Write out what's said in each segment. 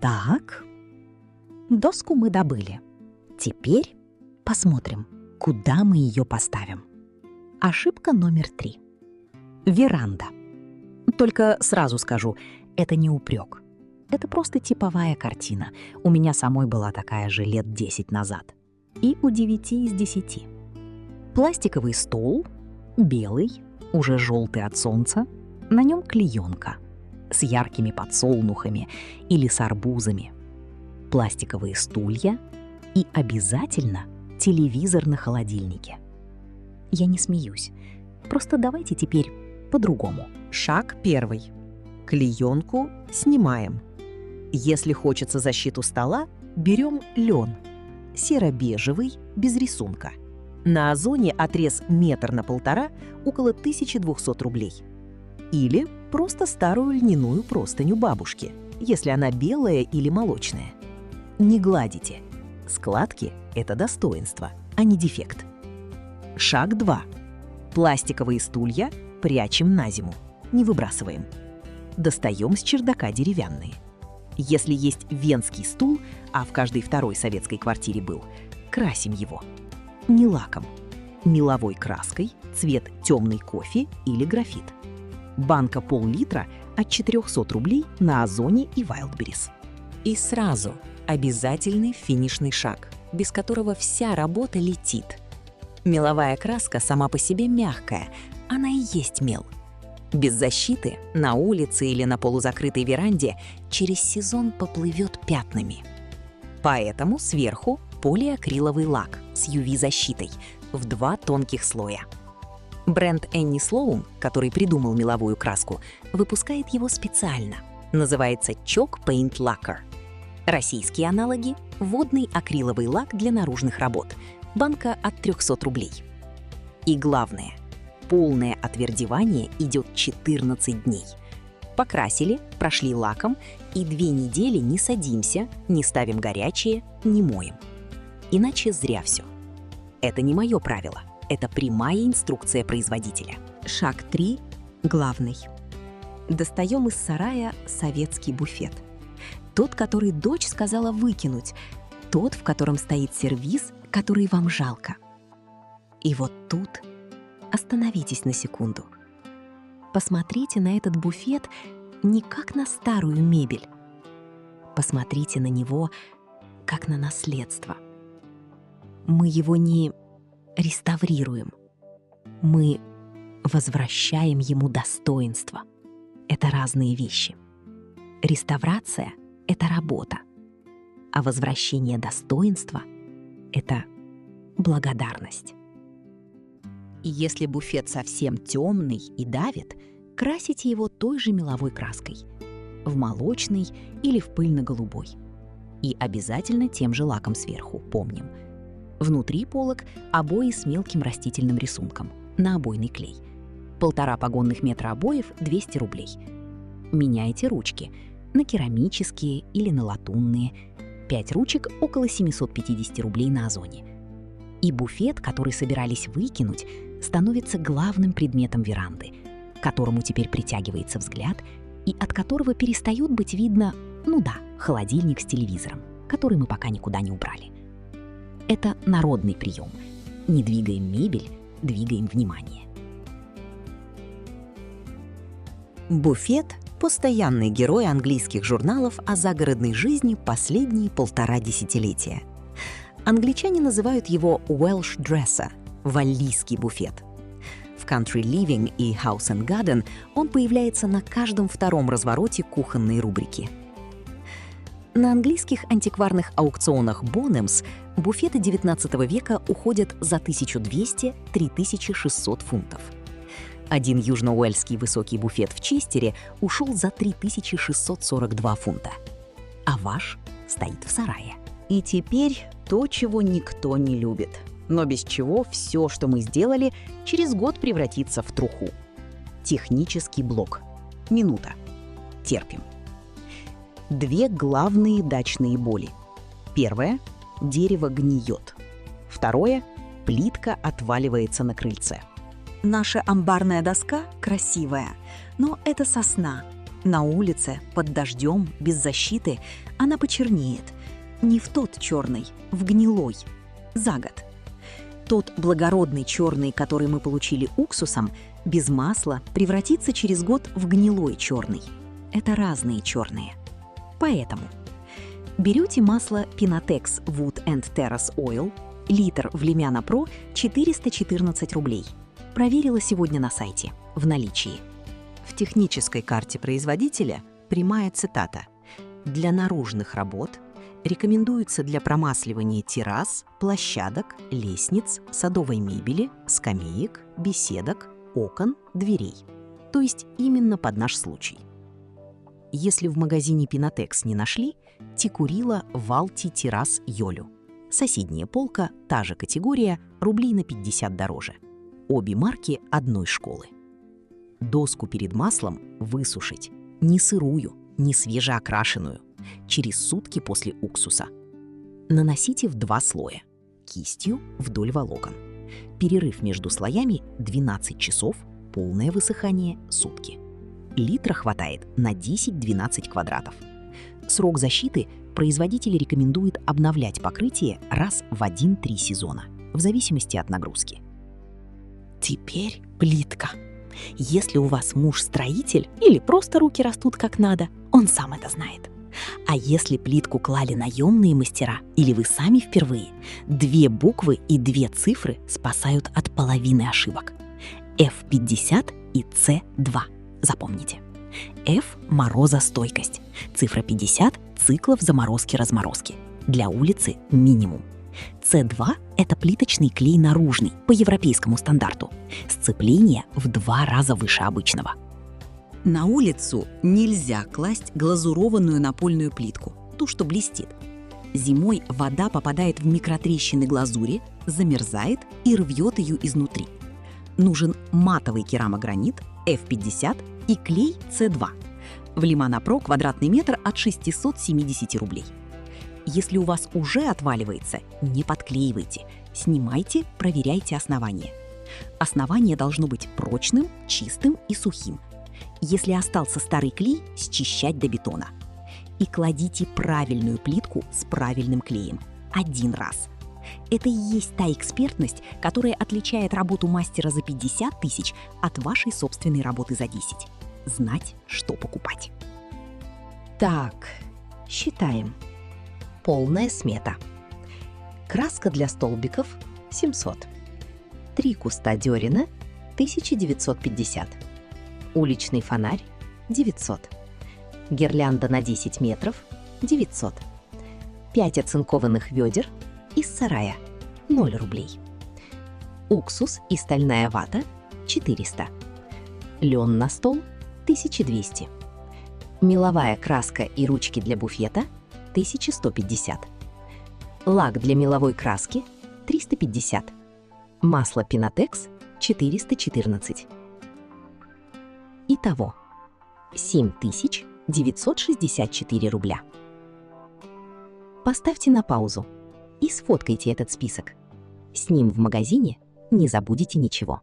Так, доску мы добыли. Теперь посмотрим, куда мы ее поставим. Ошибка номер 3. Веранда. Только сразу скажу, это не упрек. Это просто типовая картина. У меня самой была такая же лет 10 назад. И у 9 из 10. Пластиковый стол, белый, уже желтый от солнца, на нем клеенка с яркими подсолнухами или с арбузами, пластиковые стулья и обязательно телевизор на холодильнике. Я не смеюсь, просто давайте теперь по-другому. Шаг 1. Клеенку снимаем. Если хочется защиту стола, берем лен. Серо-бежевый, без рисунка. На Озоне отрез 1,5 метра около 1200 рублей. Или просто старую льняную простыню бабушки, если она белая или молочная. Не гладите. Складки – это достоинство, а не дефект. Шаг 2. Пластиковые стулья прячем на зиму, не выбрасываем. Достаем с чердака деревянные. Если есть венский стул, а в каждой второй советской квартире был, красим его. Не лаком, меловой краской, цвет темный кофе или графит. Банка пол-литра от 400 рублей на Озоне и Wildberries. И сразу обязательный финишный шаг, без которого вся работа летит. Меловая краска сама по себе мягкая, она и есть мел. Без защиты на улице или на полузакрытой веранде через сезон поплывет пятнами. Поэтому сверху полиакриловый лак с UV-защитой в 2 тонких слоя. Бренд Энни Слоун, который придумал меловую краску, выпускает его специально. Называется Chalk Paint Lacquer. Российские аналоги – водный акриловый лак для наружных работ. Банка от 300 рублей. И главное – полное отвердевание идет 14 дней. Покрасили, прошли лаком и 2 недели не садимся, не ставим горячее, не моем. Иначе зря все. Это не мое правило. Это прямая инструкция производителя. Шаг 3. Главный. Достаем из сарая советский буфет. Тот, который дочь сказала выкинуть. Тот, в котором стоит сервиз, который вам жалко. И вот тут остановитесь на секунду. Посмотрите на этот буфет не как на старую мебель. Посмотрите на него как на наследство. Мы его не реставрируем. Мы возвращаем ему достоинство. Это разные вещи. Реставрация — это работа, а возвращение достоинства — это благодарность. И если буфет совсем темный и давит, красите его той же меловой краской, в молочный или в пыльно-голубой. И обязательно тем же лаком сверху, помним. Внутри полок обои с мелким растительным рисунком, на обойный клей. 1,5 погонных метра обоев – 200 рублей. Меняйте ручки на керамические или на латунные. 5 ручек – около 750 рублей на Озоне. И буфет, который собирались выкинуть, становится главным предметом веранды, к которому теперь притягивается взгляд и от которого перестает быть видно, холодильник с телевизором, который мы пока никуда не убрали. Это народный прием. Не двигаем мебель, двигаем внимание. Буфет – постоянный герой английских журналов о загородной жизни последние 1,5 десятилетия. Англичане называют его Welsh Dresser – валлийский буфет. В Country Living и House and Garden он появляется на каждом 2-м развороте кухонной рубрики. На английских антикварных аукционах Bonhams буфеты XIX века уходят за 1200-3600 фунтов. Один южно-уэльский высокий буфет в Честере ушел за 3642 фунта. А ваш стоит в сарае. И теперь то, чего никто не любит, но без чего все, что мы сделали, через год превратится в труху. Технический блок. Минута. Терпим. 2 главные дачные боли. Первое – дерево гниет. Второе – плитка отваливается на крыльце. Наша амбарная доска красивая, но это сосна. На улице, под дождем, без защиты, она почернеет. Не в тот черный, в гнилой. За год. Тот благородный черный, который мы получили уксусом, без масла превратится через год в гнилой черный. Это разные черные. Поэтому берете масло Pinatex Wood and Terrace Oil, литр в Lemana Pro 414 рублей. Проверила сегодня на сайте, в наличии. В технической карте производителя прямая цитата: «Для наружных работ рекомендуется для промасливания террас, площадок, лестниц, садовой мебели, скамеек, беседок, окон, дверей». То есть именно под наш случай. Если в магазине Pinatex не нашли, Тикурила Валти Террас Йолю. Соседняя полка, та же категория, рублей на 50 дороже. Обе марки одной школы. Доску перед маслом высушить. Не сырую, не свежеокрашенную. Через сутки после уксуса. Наносите в 2 слоя. Кистью вдоль волокон. Перерыв между слоями 12 часов, полное высыхание сутки. Литра хватает на 10-12 квадратов. Срок защиты производитель рекомендует обновлять покрытие раз в 1-3 сезона, в зависимости от нагрузки. Теперь плитка. Если у вас муж строитель или просто руки растут как надо, он сам это знает. А если плитку клали наемные мастера или вы сами впервые, 2 буквы и 2 цифры спасают от половины ошибок. F50 и C2. Запомните. F – морозостойкость. Цифра 50 – циклов заморозки-разморозки. Для улицы – минимум. C2 – это плиточный клей наружный, по европейскому стандарту. Сцепление в 2 раза выше обычного. На улицу нельзя класть глазурованную напольную плитку, ту, что блестит. Зимой вода попадает в микротрещины глазури, замерзает и рвет ее изнутри. Нужен матовый керамогранит F50 и клей C2. В Lemana Pro квадратный метр от 670 рублей. Если у вас уже отваливается, не подклеивайте. Снимайте, проверяйте основание. Основание должно быть прочным, чистым и сухим. Если остался старый клей, счищать до бетона. И кладите правильную плитку с правильным клеем. 1 раз. Это и есть та экспертность, которая отличает работу мастера за 50 тысяч от вашей собственной работы за 10. Знать, что покупать. Так, считаем. Полная смета. Краска для столбиков – 700. 3 куста дерена – 1950. Уличный фонарь – 900. Гирлянда на 10 метров – 900. 5 оцинкованных ведер из сарая – 0 рублей. Уксус и стальная вата – 400. Лен на стол – 1200. Меловая краска и ручки для буфета – 1150. Лак для меловой краски – 350. Масло Pinatex – 414. Итого 7964 рубля. Поставьте на паузу и сфоткайте этот список. С ним в магазине не забудете ничего.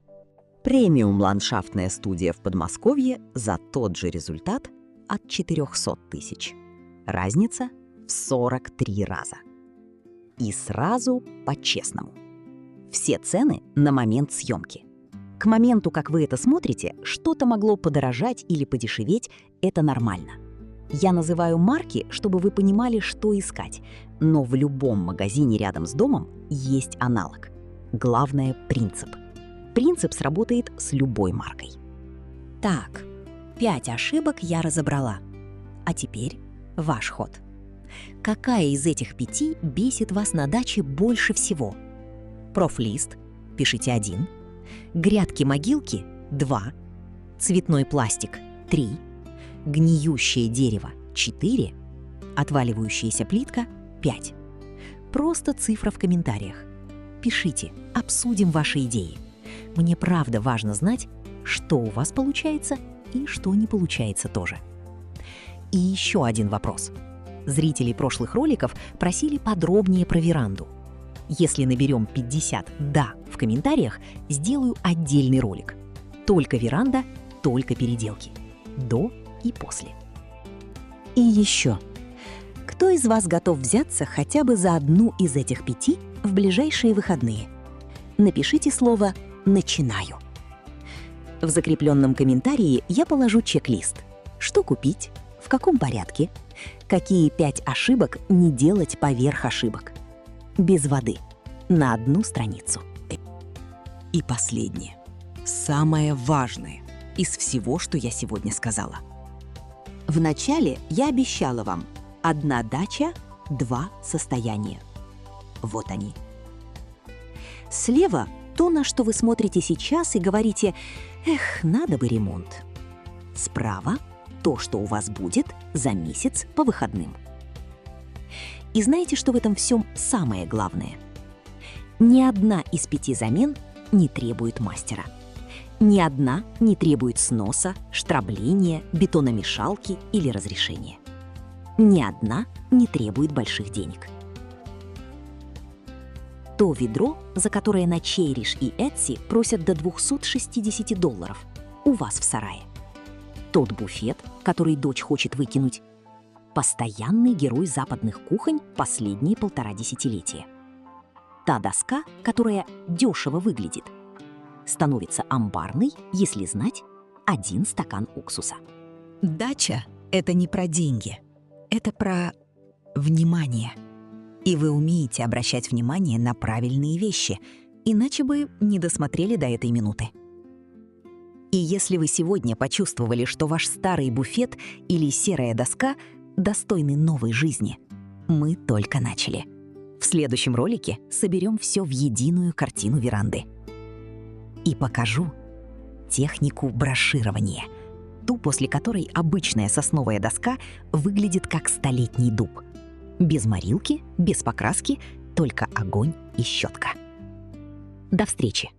Премиум-ландшафтная студия в Подмосковье за тот же результат от 400 тысяч. Разница в 43 раза. И сразу по-честному. Все цены на момент съемки. К моменту, как вы это смотрите, что-то могло подорожать или подешеветь, это нормально. Я называю марки, чтобы вы понимали, что искать, но в любом магазине рядом с домом есть аналог. Главное – принцип. Принцип сработает с любой маркой. Так, 5 ошибок я разобрала. А теперь ваш ход. Какая из этих 5 бесит вас на даче больше всего? Профлист – пишите 1. Грядки-могилки – 2. Цветной пластик – 3. Гниющее дерево – 4. Отваливающаяся плитка – 5. Просто цифра в комментариях. Пишите, обсудим ваши идеи. Мне правда важно знать, что у вас получается и что не получается тоже. И еще один вопрос. Зрители прошлых роликов просили подробнее про веранду. Если наберем 50 «да» в комментариях, сделаю отдельный ролик. Только веранда, только переделки. До и после. И еще. Кто из вас готов взяться хотя бы за одну из этих 5 в ближайшие выходные? Напишите слово «начинаю». В закрепленном комментарии я положу чек-лист. Что купить, в каком порядке, какие 5 ошибок не делать поверх ошибок. Без воды. На 1 страницу. И последнее. Самое важное из всего, что я сегодня сказала. Вначале я обещала вам 1 дача, 2 состояния. Вот они. Слева то, на что вы смотрите сейчас и говорите «Эх, надо бы ремонт». Справа то, что у вас будет за месяц по выходным. И знаете, что в этом всем самое главное? Ни одна из 5 замен не требует мастера. Ни одна не требует сноса, штрабления, бетономешалки или разрешения. Ни одна не требует больших денег. То ведро, за которое на Chairish и Etsy просят до $260, у вас в сарае. Тот буфет, который дочь хочет выкинуть, постоянный герой западных кухонь последние 1,5 десятилетия. Та доска, которая дешево выглядит, становится амбарной, если знать 1 стакан уксуса. Дача — это не про деньги. Это про внимание. И вы умеете обращать внимание на правильные вещи, иначе бы не досмотрели до этой минуты. И если вы сегодня почувствовали, что ваш старый буфет или серая доска достойны новой жизни, мы только начали. В следующем ролике соберем все в единую картину веранды. И покажу технику броширования, ту, после которой обычная сосновая доска выглядит как столетний дуб. Без морилки, без покраски, только огонь и щетка. До встречи!